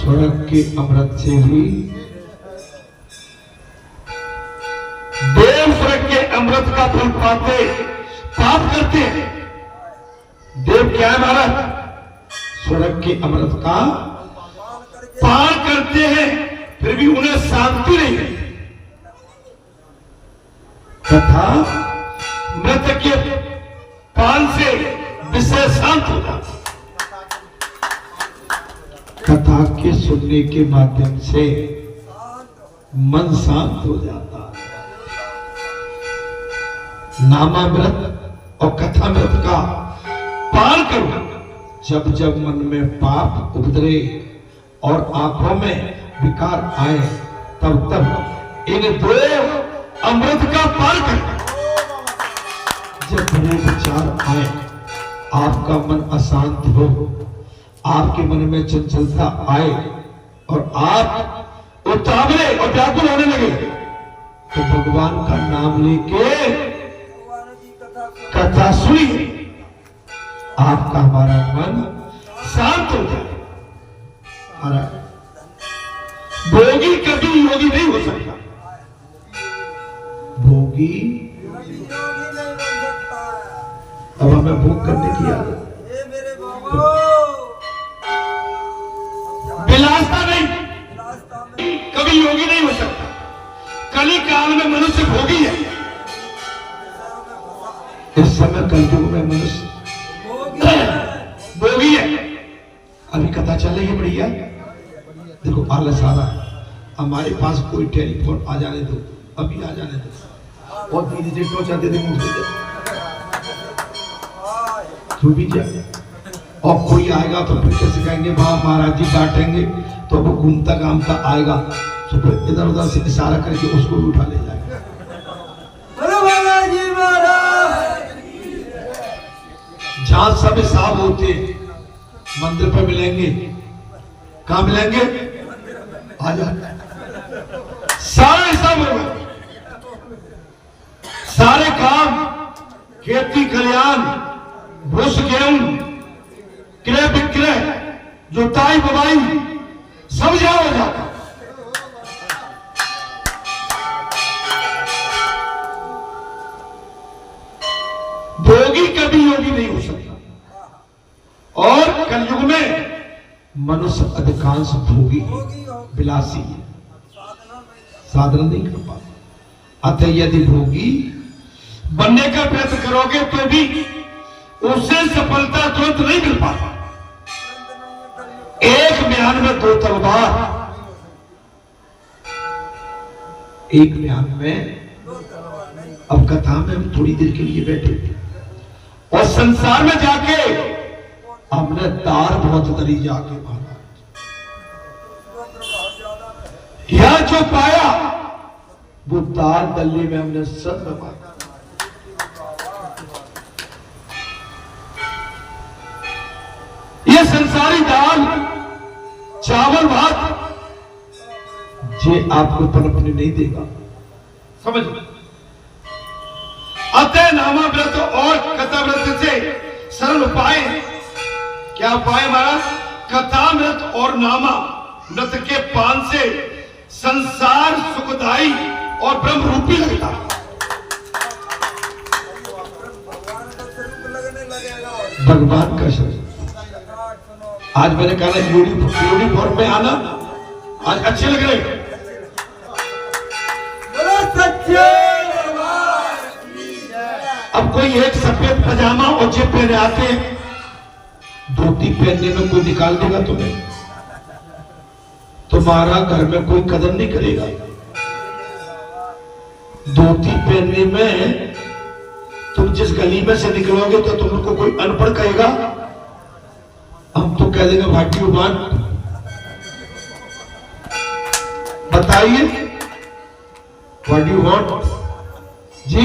स्वर्ग के अमृत से ही देव स्वर्ग के अमृत का फल पाते पाप करते हैं। देव क्या है महाराज? स्वर्ग के अमृत का पान करते हैं, फिर भी उन्हें शांति नहीं मिलती तथा मृत के पान से विषय शांत हो जाता। कथा के सुनने के माध्यम से मन शांत हो जाता है। नामामृत और कथामृत का पान करो। जब जब मन में पाप उपद्रे और आंखों में विकार आए, तब तब इन दो अमृत का पान करो। जब बुरे विचार आए, आपका मन अशांत हो, आपके मन में चंचलता आए और आप उतावले और व्याकुल होने लगे, तो भगवान का नाम लेके कथा सुनिए, आपका हमारा मन शांत हो जाए। भोगी कभी योगी नहीं हो सकता। भोगी अब हमें भोग करने की आदत, विलासता नहीं, कभी योगी नहीं हो सकता। कली काल में मनुष्य भोगी है। इस समय कलयुग में मनुष्य भोगी है। अभी कथा चल रही है बढ़िया। देखो आलस आ रहा है, हमारे पास कोई टेलीफोन आ जाने दो, अभी आ जाने दो, और धीरे चाहते थे तू भी जा। और कोई आएगा तो फिर कैसे कहेंगे बाबा महाराज जी डांटेंगे, तो वो घूमता घामता आएगा तो फिर इधर उधर से इशारा करके उसको भी उठा ले जाएगा। जहां सब हिसाब होते मंदिर पर मिलेंगे, कहां मिलेंगे? आ जाता है सारे हिसाब होगा, सारे काम, खेती कल्याण, भूस गेहूं, क्रय विक्रय, जुताई बुवाई, सब जहां हो जाता। भोगी कभी योगी नहीं हो सकता। और कलयुग में मनुष्य अधिकांश भोगी विलासी है, साधना नहीं कर पाता। अतः यदि भोगी बनने का प्रयत्न करोगे तो भी उससे सफलता तुरंत नहीं मिल पाता। एक म्यान में दो तलवार, एक म्यान में। अब कथा में हम थोड़ी देर के लिए बैठे थे और संसार में जाके हमने दार बहुत दरी जाके मारा। यह जो पाया वो दार दल्ली में हमने सब में पाया। ये संसारी दाल चावल भात जे आपको पनपने नहीं देगा, समझ। अतः नामाव्रत और कथाव्रत से सरल उपाय, क्या उपाय हमारा? कथामृत और नामा व्रत के पान से संसार सुखदायी और ब्रह्म रूपी लगता। भगवान का शब्द आज मैंने कहा यूनिफॉर्म में आना आज अच्छे लग रहे। अब कोई एक सफेद पजामा और जेब पहने आते, धोती पहनने में कोई निकाल देगा तुम्हें, तुम्हारा घर में कोई कदर नहीं करेगा। धोती पहनने में तुम जिस गली में से निकलोगे तो तुमको कोई अनपढ़ कहेगा, हम तो कह देंगे व्हाट यू वांट, बताइए व्हाट यू वांट जी,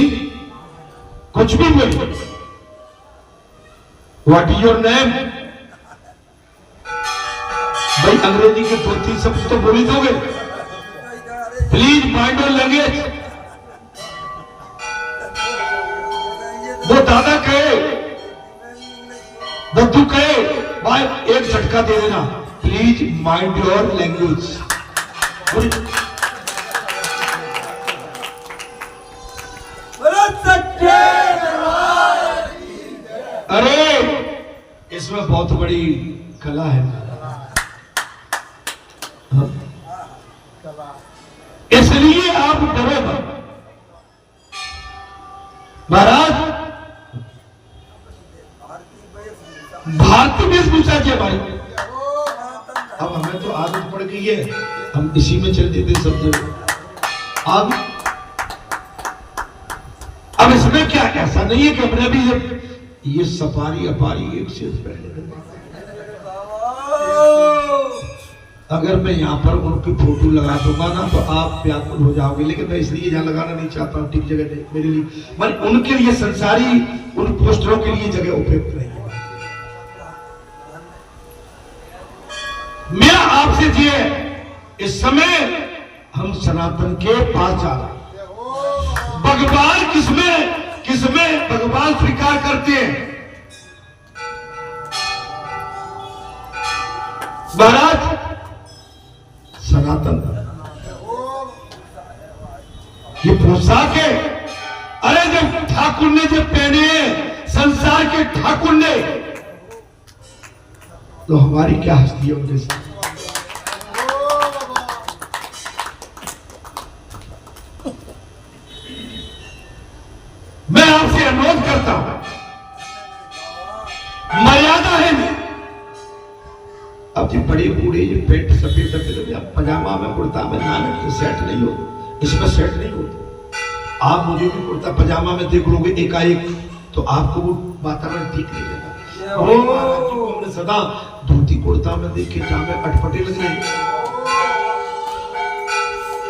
कुछ भी बोलिए। What is your name? भाई अंग्रेजी के 2-3 शब्द तो बोल ही दोगे। Please mind your language. वो दादा कहे, दद्दू कहे, भाई एक झटका दे देना, प्लीज माइंड योर लैंग्वेज। अरे इसमें बहुत बड़ी कला है। इसलिए आप डरो मत महाराज। भारतीय वेशभूषा की हमारी, अब हमें तो आदत पड़ गई है, हम इसी में चलते थे सब जगह। अब इसमें क्या, ऐसा नहीं है कि हमने भी ये सफारी अपारी एक से पहले। अगर मैं यहाँ पर उनकी फोटो लगा दूंगा ना तो आप व्याकुल हो जाओगे, लेकिन मैं इसलिए यहाँ लगाना नहीं चाहता हूँ, ठीक जगह नहीं मेरे लिए, मैं उनके लिए संसारी उन पोस्टरों के लिए जगह उपयुक्त नहीं है। मेरा आपसे जी इस समय हम सनातन के पास जा रहे हैं। भगवान किसमें भगवान स्वीकार करते हैं महाराज? सनातन ये पोशाक है। अरे जब ठाकुर ने जब पहने संसार के ठाकुर ने, तो हमारी क्या हस्ती है उनके साथ? मैं आपसे अनुरोध करता हूं, मर्यादा है नहीं। अब जो बड़े बूढ़े जो पेंट सफेद पजामा में कुर्ता में नानक तो सेट नहीं हो, इसमें सेट नहीं होता। आप मुझे भी कुर्ता पजामा में देख लोगे एकाएक तो आपको वो वातावरण ठीक नहीं लगेगा। हमने सदा धोती कुर्ता में देखे जामे अटपटे लग रहे,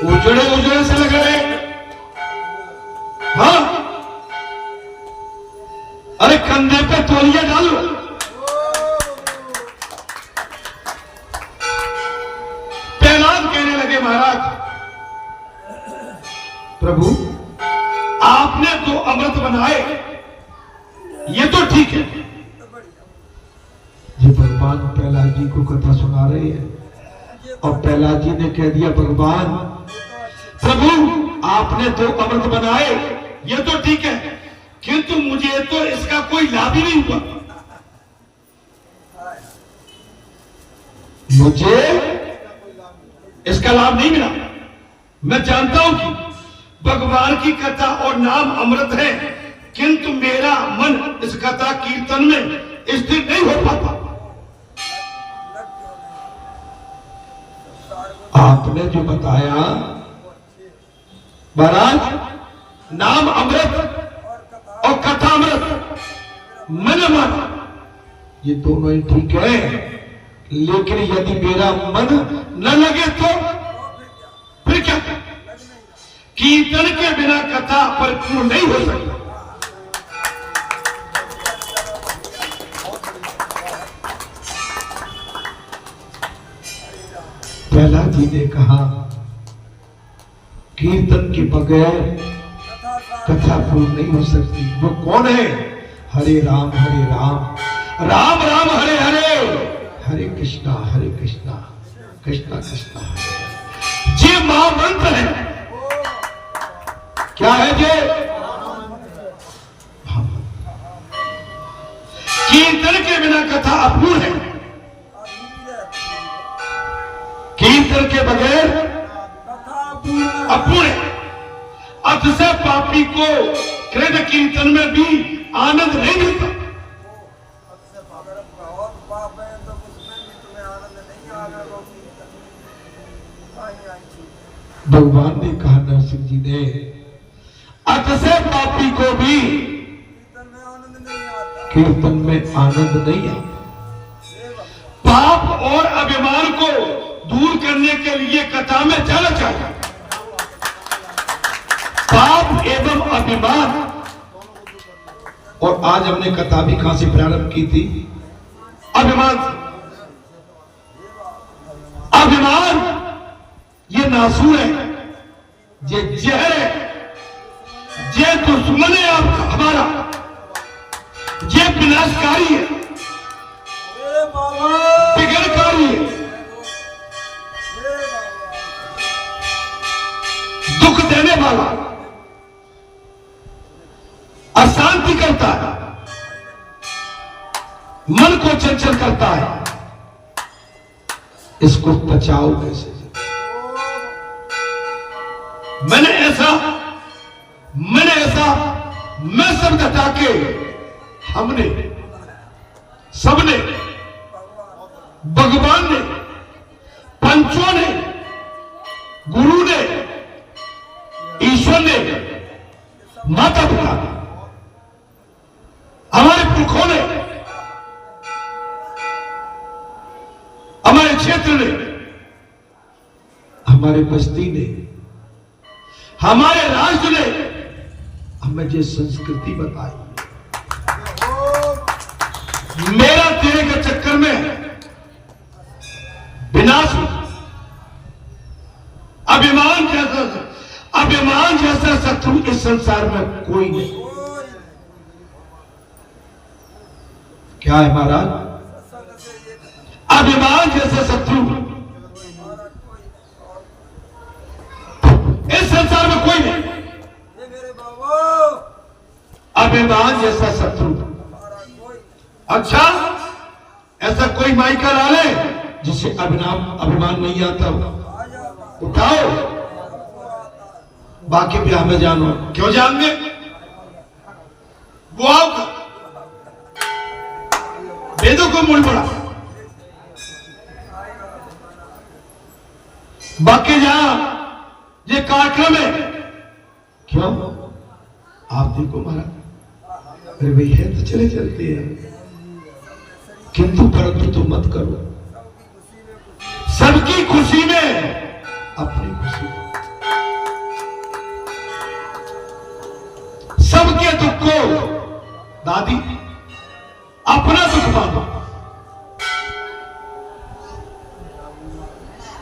उजड़े से लग रहे। हाँ, अरे कंधे पे तौलिया डालो। प्रहलाद कहने लगे महाराज, प्रभु आपने तो अमृत बनाए, ये तो ठीक है। ये भगवान प्रहलाद जी को कथा सुना रहे हैं और प्रहलाद जी ने कह दिया, भगवान प्रभु आपने तो अमृत बनाए, ये तो ठीक है, किंतु मुझे तो इसका कोई लाभ ही नहीं हुआ। मुझे इसका लाभ नहीं मिला। मैं जानता हूं कि भगवान की कथा और नाम अमृत है, किंतु मेरा मन इस कथा कीर्तन में स्थिर नहीं हो पाता। आपने जो बताया महाराज, नाम अमृत और कथा अमृत, मैंने माना ये दोनों ही ठीक है, लेकिन यदि मेरा मन न लगे तो फिर क्या? कीर्तन के बिना कथा परिपूर्ण नहीं हो सकती। प्रहलाद जी ने कहा, कीर्तन के बगैर कथा पूर्ण नहीं हो सकती। वो कौन है? हरे राम राम राम हरे हरे, हरे कृष्णा कृष्णा कृष्णा हरे। ये महामंत्र है। क्या है ये? कीर्तन के बिना कथा अपूर्ण है, कीर्तन के बगैर अपूर्ण है। अतिशय पापी को कृष्ण कीर्तन में भी आनंद नहीं मिलता। भगवान ने कहा, नरसिंह जी ने, अतिशय पापी को भी कीर्तन में आनंद नहीं आता। पाप और अभिमान को दूर करने के लिए कथा में जाना चाहिए। पाप एवं अभिमान, और आज हमने कथा भी कहां से प्रारंभ की थी? अभिमान। अभिमान ये नासूर है, ये जहर है, ये दुश्मन है आपका हमारा, ये विनाशकारी है, बिगड़कारी है। वाला, अशांति करता है, मन को चंचल करता है, इसको बचाओ कैसे? मैंने ऐसा मैं शब्द हटा के हमने सबने, भगवान ने, पंचों ने, गुरु ने, ईश्वर ने, माता पिता, हमारे पुरखों ने, हमारे क्षेत्र ने, हमारे बस्ती ने, हमारे राष्ट्र ने हमें जो संस्कृति बताई, मेरा तेरे के चक्कर में विनाश, अभिमान जैसा शत्रु इस संसार में कोई नहीं। क्या है महाराज? अभिमान जैसा शत्रु इस संसार में कोई नहीं। अभिमान जैसा शत्रु। अच्छा, ऐसा कोई माइका ला ले जिसे अभिमान नहीं आता, उठाओ, बाकी भी हमें जानो। क्यों जानेंगे? बुआओ का वेदों को मूल पड़ा, बाकी जहां ये कार्यक्रम है, क्यों आप देखो महाराज, अरे भाई है तो चले चलते हैं, किंतु परंतु तो मत करो। सबकी खुशी में अपनी खुशी, सबके दुख को दादी अपना दुख मानो।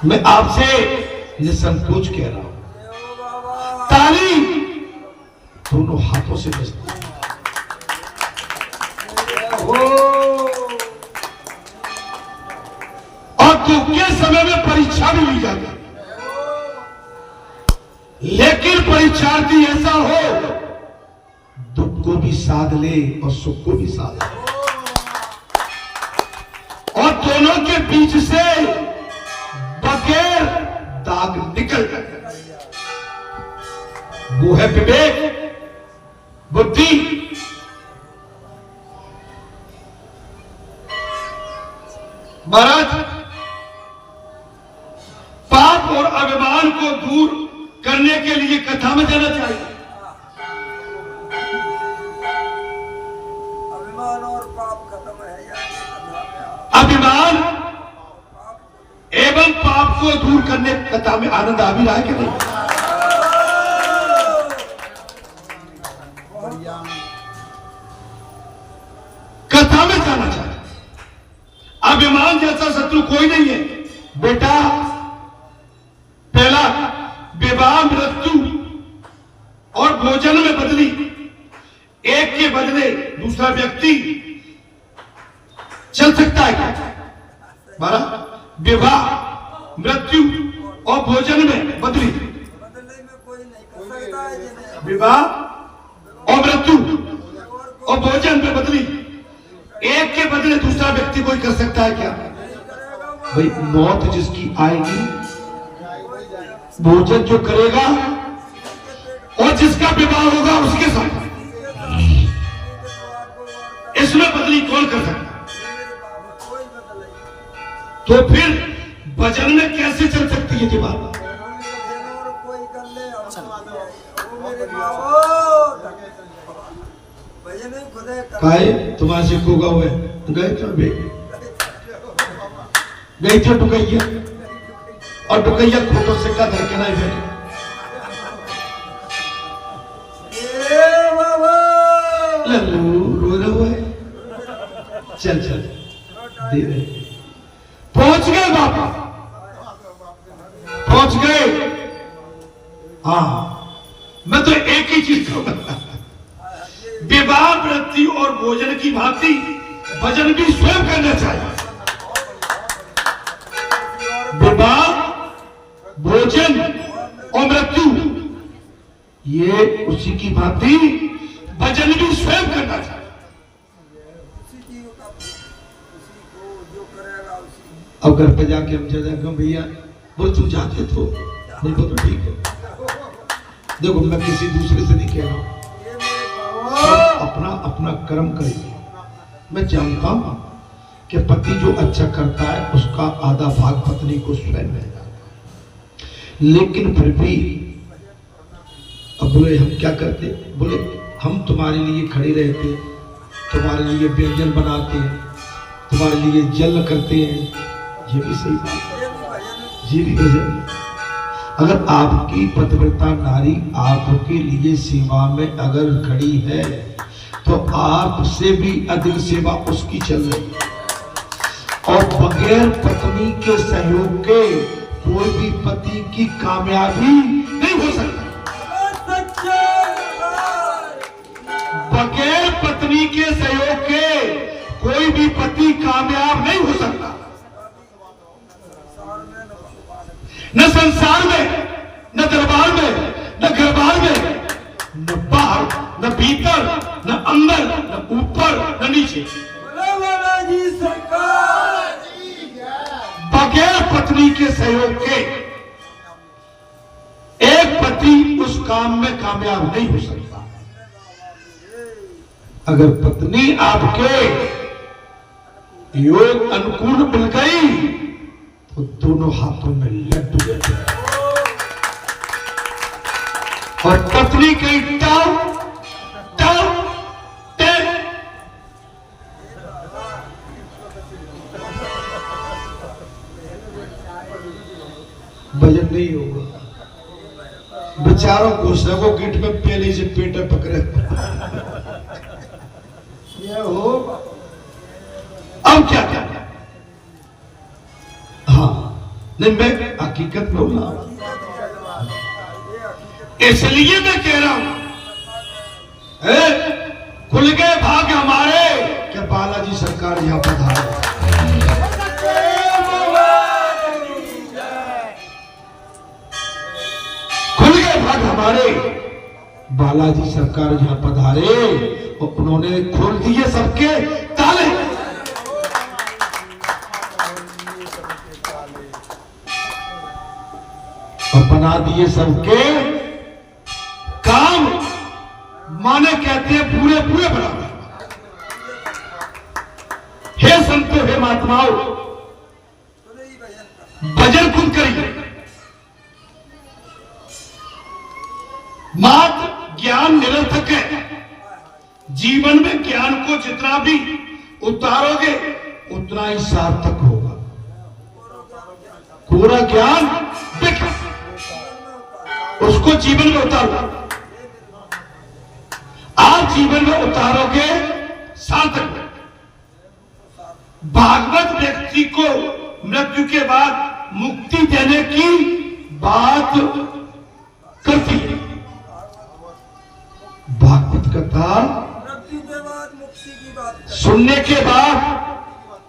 मैं आपसे निसंकोच कह रहा हूं, ताली दोनों हाथों से बजती है। और दुख के समय में परीक्षा भी ली जाती है, लेकिन परीक्षार्थी ऐसा हो दुख को भी साध ले और सुख को भी साध ले, और दोनों के बीच से बगैर दाग निकल जाए। वो है विवेक, बुद्धि। महाराज, पाप और अभिमान को दूर करने के लिए कथा में जाना चाहिए। अभिमान और पाप खत्म है अभिमान एवं पाप को दूर करने कथा में आनंद आ भी रहा है कि नहीं? कथा में जाना चाहिए। अभिमान जैसा शत्रु कोई नहीं है बेटा। पहला विवाह, मृत्यु और भोजन में बदली, एक के बदले दूसरा व्यक्ति चल सकता है क्या? विवाह, मृत्यु और भोजन में बदली, बदलने में कोई नहीं कर सकता है जिन्हें विवाह और मृत्यु और भोजन में बदली, एक के बदले दूसरा व्यक्ति कोई कर सकता है क्या? भाई मौत जिसकी आएगी, भोजन जो करेगा और जिसका विवाह होगा उसके साथ, इसमें बदली कौन कर सकता? तो फिर भजन में कैसे चल सकती है ये बात? कोई कर ले भजन खुदे काहे तुम्हारे से खोगा हुए गए थे अभी, गई थे टुकैया, और टुकैया खोटो सिक्का धर के नहीं बैठे। लल्लू रो रहा हुआ है, चल चल दे रहे। पहुंच गए बाबा, पहुंच गए। हाँ, मैं तो एक ही चीज कहूंगा, विवाह, मृत्यु और भोजन की भांति भजन भी स्वयं करना चाहिए। विवाह, भोजन और मृत्यु ये उसी की भांति भजन भी स्वयं करना चाहिए। उसी की उसी को जो करेगा उसी। अब घर पे जाके हम चले जाए भैया बोल तुम जाते तो नहीं तो ठीक है। देखो मैं किसी दूसरे से नहीं कह रहा हूं, ये मेरे सब अपना अपना कर्म करिए। मैं जानता हूं कि पति जो अच्छा करता है उसका आधा भाग पत्नी को स्वयं मिल जाता है, लेकिन फिर भी अब बोले हम क्या करते, बोले हम तुम्हारे लिए खड़े रहते, तुम्हारे लिए व्यंजन बनाते हैं, तुम्हारे लिए जल करते हैं। ये भी सही बात है, ये भी भजन ये भी भजन। अगर आपकी पतिव्रता नारी आपके लिए सेवा में अगर खड़ी है तो आपसे भी अधिक सेवा उसकी चल रही है। और बगैर पत्नी के सहयोग के कोई भी पति की कामयाबी नहीं हो सकती। बगैर पत्नी के सहयोग के कोई भी पति कामयाब नहीं हो सकता। न संसार में, न दरबार में, न घरबार में, न बाहर, न भीतर, न अंदर, न ऊपर, न नीचे। जी सरकार बगैर पत्नी के सहयोग के एक पति उस काम में कामयाब नहीं हो सकता। अगर पत्नी आपके योग अनुकूल मिल गई तो दोनों हाथों में लड्डू रहते हैं। और पत्नी कहीं टाउ टाउ टे भजन नहीं होगा। बेचारों को सगो गिट में पहले से पेट पकड़े ये हो। अब क्या करना? हाँ नहीं मैं हकीकत बोलना, इसलिए मैं कह रहा हूं खुल गए भाग हमारे क्या बालाजी सरकार यहां पधारे। खुल गए भाग हमारे, बालाजी सरकार यहां पधारे और उन्होंने खोल दिए सबके ताले। और बना दिए सबके काम, माने कहते हैं पूरे पूरे बराबर। हे संतो, हे महात्माओं, तो नहीं भजन का भजन खुद करिए। मात्र ज्ञान निरर्थक है। जीवन में ज्ञान को जितना भी उतारोगे उतना ही सार्थक होगा। पूरा ज्ञान बेकार, उसको जीवन में उतारो। आप जीवन में उतारोगे सार्थक। भागवत व्यक्ति को मृत्यु के बाद मुक्ति देने की बात करती है। भागवत कथा मृत्यु के बाद मुक्ति की बात सुनने के बाद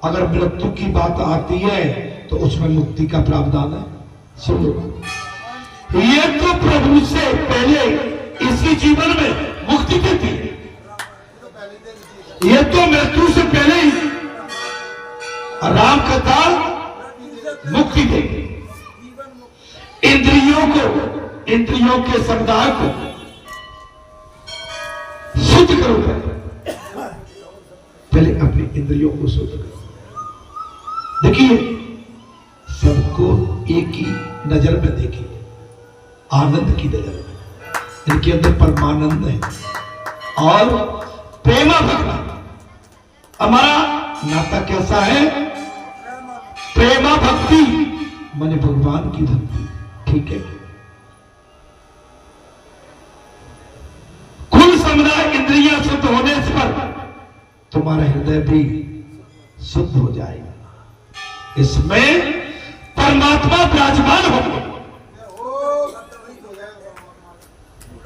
अगर मृत्यु की बात आती है तो उसमें मुक्ति का प्रावधान है। सुन लो, ये तो प्रभु से पहले इसी जीवन में मुक्ति देती है। ये तो मृत्यु से पहले ही राम कथा मुक्ति देगी। इंद्रियों को, इंद्रियों के समुदाय को शुद्ध करो। पहले अपनी इंद्रियों को शुद्ध करो। देखिए सबको एक ही नजर में देखिए, आनंद की नजर में। इनके अंदर परमानंद है और प्रेमा भक्ति। हमारा नाता कैसा है? प्रेमा भक्ति माने भगवान की भक्ति। ठीक है, कुल समुदाय इंद्रियां शुद्ध होने पर तुम्हारा हृदय भी शुद्ध हो जाएगा। इसमें परमात्मा विराजमान होगा।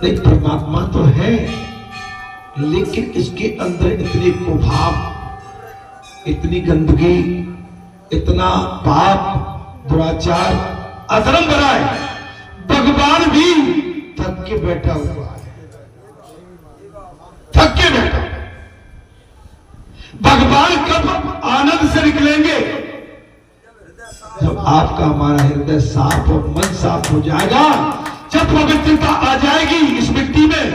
नहीं, परमात्मा तो है लेकिन इसके अंदर इतने कुभाव, इतनी गंदगी, इतना पाप, दुराचार, अधर्म भरा है। भगवान भी थक के बैठा हुआ है, थक के बैठा। भगवान कब आनंद से निकलेंगे? जब आपका हमारा हृदय साफ और मन साफ हो जाएगा, जब पवित्रता आ जाएगी इस मिट्टी में,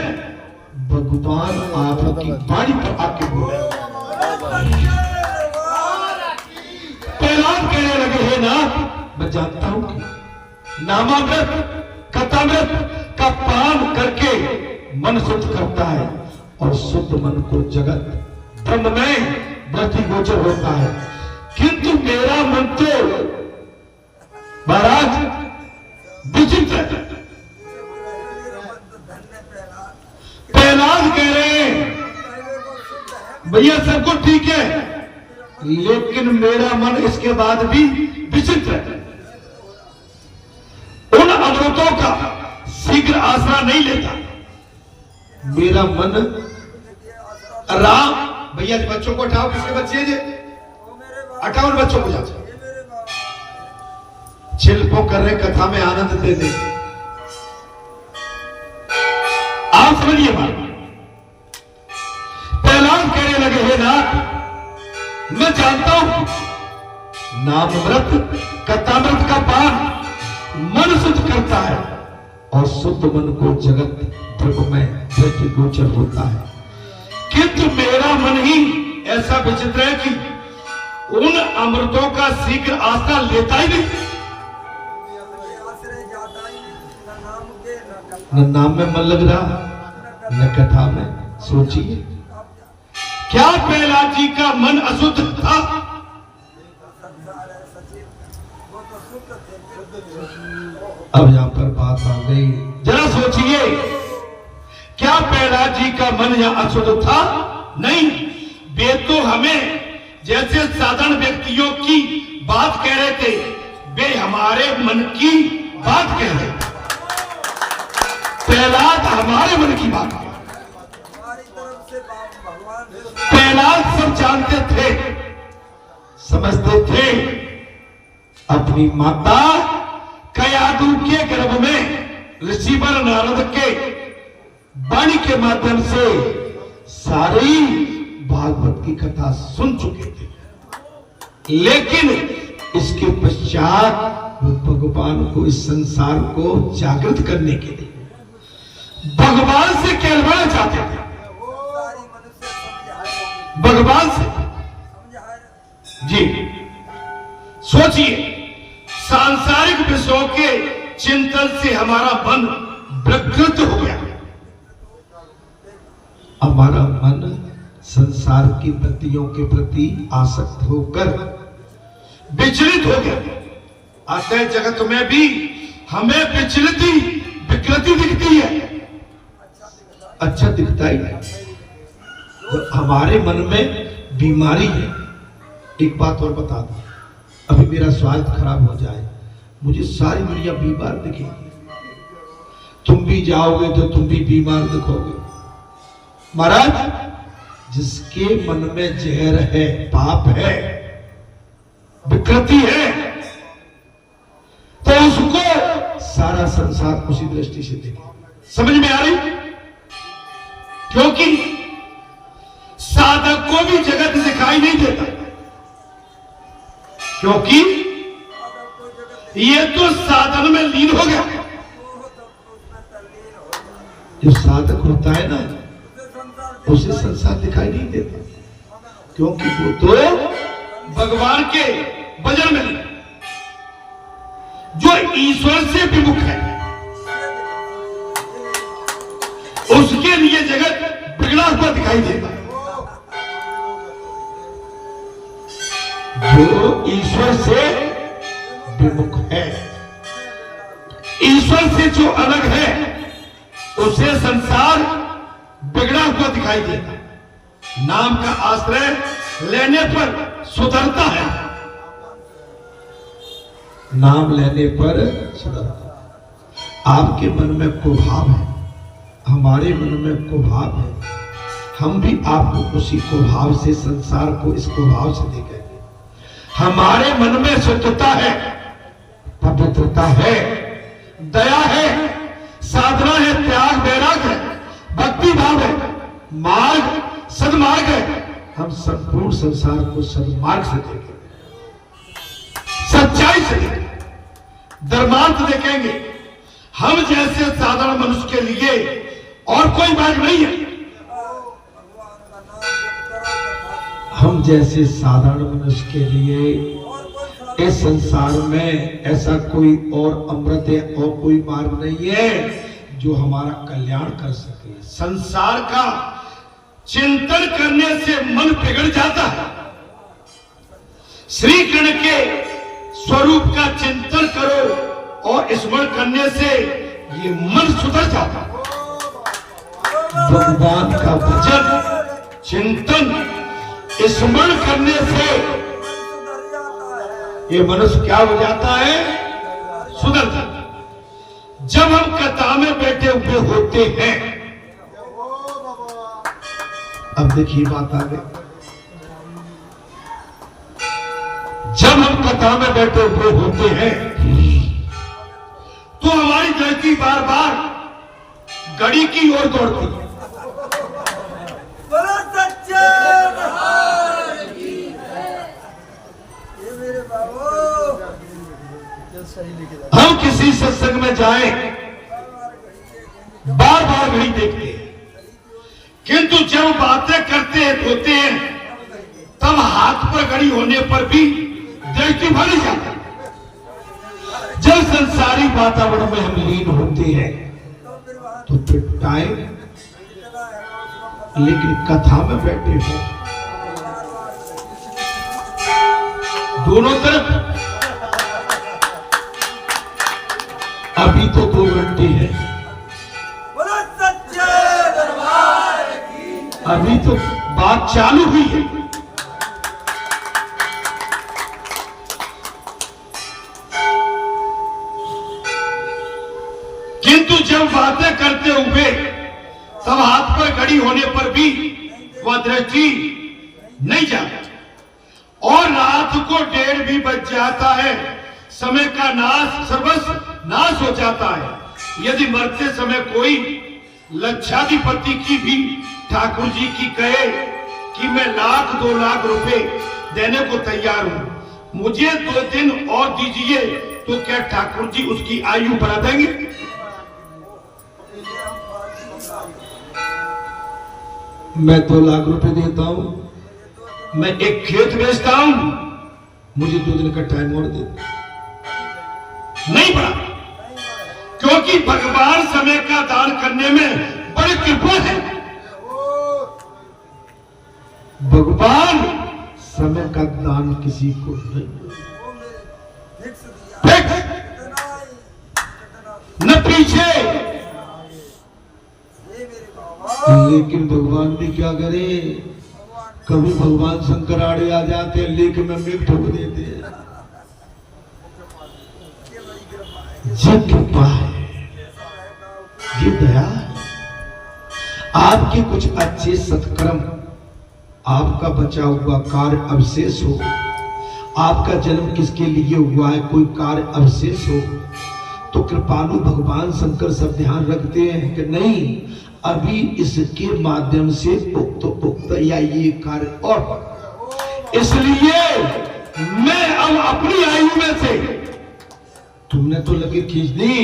भगवान आपकी वाणी पर आके बोलेंगे। प्रहलाद कहने लगे, हे नाथ, मैं जानता हूं कि नामामृत कथामृत का पान करके मन शुद्ध करता है और शुद्ध मन को जगत ब्रह्म में वृत्ति गोचर होता है, किंतु मेरा मन तो महाराज विचित्र है। प्रहलाद कह रहे हैं, भैया सब कुछ ठीक है, लेकिन मेरा मन इसके बाद भी विचित्र है। उन अमृतों का शीघ्र आसरा नहीं लेता। मेरा मन राम, भैया बच्चों को उठाओ, किसके बच्चे जे हटाओ, बच्चों को जाओ, शिल्पों कर रहे, कथा में आनंद दे दे। आप समझिए बात। प्रहलाद कहने लगे, हे नाथ, मैं जानता हूं नामृत कथामृत का पान मन शुद्ध करता है और शुद्ध मन को जगत ब्रह्म में वृत्ति गोचर होता है, किंतु मेरा मन ही ऐसा विचित्र है कि उन अमृतों का शीघ्र आस्था लेता ही नहीं। न नाम में मन लग रहा, न कथा में। सोचिए, क्या प्रहलाद जी का मन अशुद्ध था? अब यहां पर बात आ गई, जरा सोचिए, क्या प्रहलाद जी का मन यहां अशुद्ध था? नहीं, वे तो हमें जैसे साधारण व्यक्तियों की बात कह रहे थे, वे हमारे मन की बात कह रहे थे। प्रहलाद हमारे मन की बात है। प्रहलाद सब जानते थे, समझते थे। अपनी माता कयादु के गर्भ में ऋषिवर नारद के वाणी के माध्यम से सारी भागवत की कथा सुन चुके थे, लेकिन इसके पश्चात वो भगवान को, इस संसार को जागृत करने के लिए भगवान से कहलवाना चाहते थे। भगवान से जी सोचिए, सांसारिक विषयों के चिंतन से हमारा मन विकृत हो गया, हमारा मन संसार की वृत्तियों के प्रति आसक्त होकर विचलित हो गया। अतः जगत में भी हमें विकृति दिखती है, अच्छा दिखता ही नहीं। तो हमारे मन में बीमारी है। एक बात और बता दो, अभी मेरा स्वास्थ्य खराब हो जाए, मुझे सारी दुनिया बीमार दिखेगी, तुम भी जाओगे तो तुम भी बीमार दिखोगे। महाराज, जिसके मन में जहर है, पाप है, विकृति है, तो उसको सारा संसार उसी दृष्टि से देखे। समझ में आ रही? क्योंकि साधक को भी जगत दिखाई नहीं देता, क्योंकि ये तो साधन में लीन हो गया। जो साधक होता है ना, उसे संसार दिखाई नहीं देता, क्योंकि वो तो भगवान के भजन में है। जो ईश्वर से विमुख है, उसके लिए जगत बिगड़ा हुआ दिखाई देता। जो ईश्वर से विमुख है, ईश्वर से जो अलग है, उसे संसार बिगड़ा हुआ दिखाई देता। नाम का आश्रय लेने पर सुधरता है, नाम लेने पर सुधरता। आपके मन में कुभाव है, हमारे मन में कुभाव है, हम भी आपको उसी कुभाव से, संसार को इस कुभाव से देखेंगे। हमारे मन में शुद्धता है, पवित्रता है, दया है, साधना है, मार्ग सदमार्ग है। हम संपूर्ण संसार को सदमार्ग से देखेंगे, सच्चाई से देखेंगे, धर्मार्थ देखेंगे। हम जैसे साधारण मनुष्य के लिए और कोई मार्ग नहीं है। भगवान का नाम जप करो तथा हम जैसे साधारण मनुष्य के लिए और कोई साधन इस संसार में ऐसा कोई और अमृत है और कोई मार्ग नहीं है जो हमारा कल्याण कर सके। संसार का चिंतन करने से मन बिगड़ जाता है। श्री कृष्ण के स्वरूप का चिंतन करो और स्मरण करने से ये मन सुधर जाता है। भगवान का भजन चिंतन स्मरण करने से सुधर जाता है। ये मनुष्य क्या हो जाता है? सुधर जाता है। जब हम कथा में बैठे हुए होते हैं, अब देखिए बात आ गई। जब हम कथा में बैठे हुए होते हैं तो हमारी दृष्टि बार बार घड़ी की ओर दौड़ती है। बोलो सच्चे दरबार की जय। ये मेरे बाबू हम किसी सत्संग में जाएं, बार बार घड़ी देखते हैं, किंतु जब बातें करते होते हैं तब हाथ पर घड़ी होने पर भी दृष्टि भर जाती है। जब संसारी वातावरण में हम लीन होते हैं तो फिर टाइम, लेकिन कथा में बैठे हो दोनों तरफ, अभी तो 2 घंटे है, बोलो सच्चे दरबार की अभी तो बात चालू हुई है। किंतु जब बातें करते हुए तब हाथ पर घड़ी होने पर भी वह दृष्टि नहीं जाती और रात को 1:30 भी बज जाता है। समय का नाश, सर्वस्व नाश हो जाता है। यदि मरते समय कोई लक्षाधिपति की भी ठाकुर जी की कहे कि मैं 1,00,000 2 लाख रुपए देने को तैयार हूं, मुझे 2 दिन और दीजिए, तो क्या ठाकुर जी उसकी आयु बढ़ा देंगे? मैं 2 लाख रुपए देता हूं, मैं एक खेत बेचता हूं, मुझे 2 दिन का टाइम और दे। नहीं बढ़ा, क्योंकि भगवान समय का दान करने में बड़े कृपा है। भगवान समय का दान किसी को नहीं, फिक्स दिया फिक्स, इतना न पीछे। ये मेरे बाबा लेकिन भगवान भी क्या करे, कभी भगवान शंकर आड़े आ जाते हैं, लेकिन में मेघ ठोक देते हैं। ये कृपा है, ये दया है। आपके कुछ अच्छे सत्कर्म, आपका बचा हुआ कार्य अवशेष हो, आपका जन्म किसके लिए हुआ है, कोई कार्य अवशेष हो, तो कृपालु भगवान शंकर सब ध्यान रखते हैं कि नहीं, अभी इसके माध्यम से उक्त या ये कार्य, और इसलिए मैं अब अपनी आयु में से, तुमने तो लकीर खींच दी,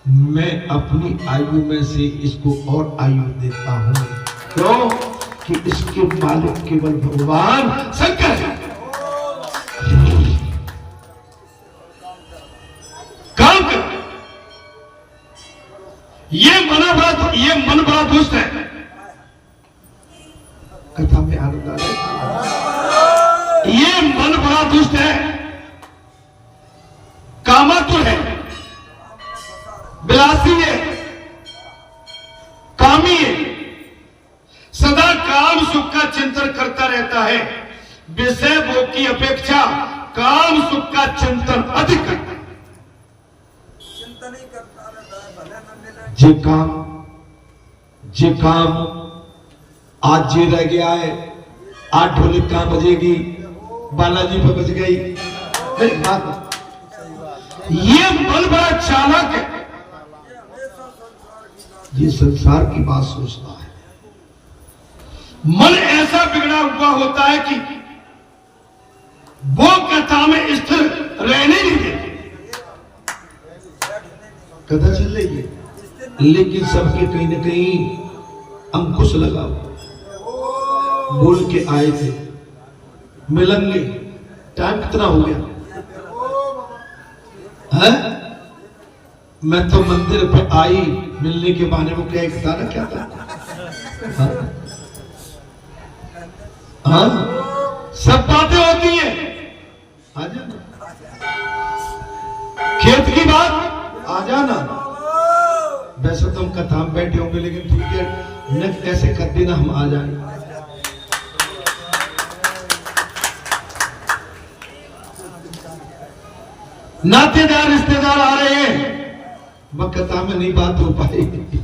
मैं अपनी आयु में से इसको और आयु देता हूं। क्यों? कि इसके मालिक केवल भगवान शंकर है। काम कर, ये मन बड़ा दुष्ट है। कथा में आनंद आ रहा है। ये मन बड़ा दुष्ट है, कामातुर है, विलासी है, कामी है, सदा काम सुख का चिंतन करता रहता है। विषय भोग की अपेक्षा काम सुख का चिंतन अधिक करता है। चिंतन ही करता रहता है, भले न मिले जे काम आज जे रह गया है, आज ढोलक कहां बजेगी, बालाजी पे बज गई। नहीं, बात ये मन बड़ा चालाक है, ये हमेशा संसार की बात ये संसार की बात सोचता है। मन ऐसा बिगड़ा हुआ होता है कि वो कथा में स्थिर रहने नहीं देते। कथा चल रही है लेकिन सबके कहीं ना कहीं अंकुश लगा हुआ। बोल के आए थे मिलेंगे, टाइम कितना हो गया है? मैं तो मंदिर पे आई मिलने के बहाने में, क्या एक था ना, क्या था? हाँ सब बातें होती हैं। आ जाना, खेत की बात आ जाना। वैसे तो हम कथा में बैठे होंगे लेकिन ठीक है, न ऐसे कर देना हम आ जाएंगे। नातेदार रिश्तेदार आ रहे हैं, वह कथा में नहीं बात हो पाएगी।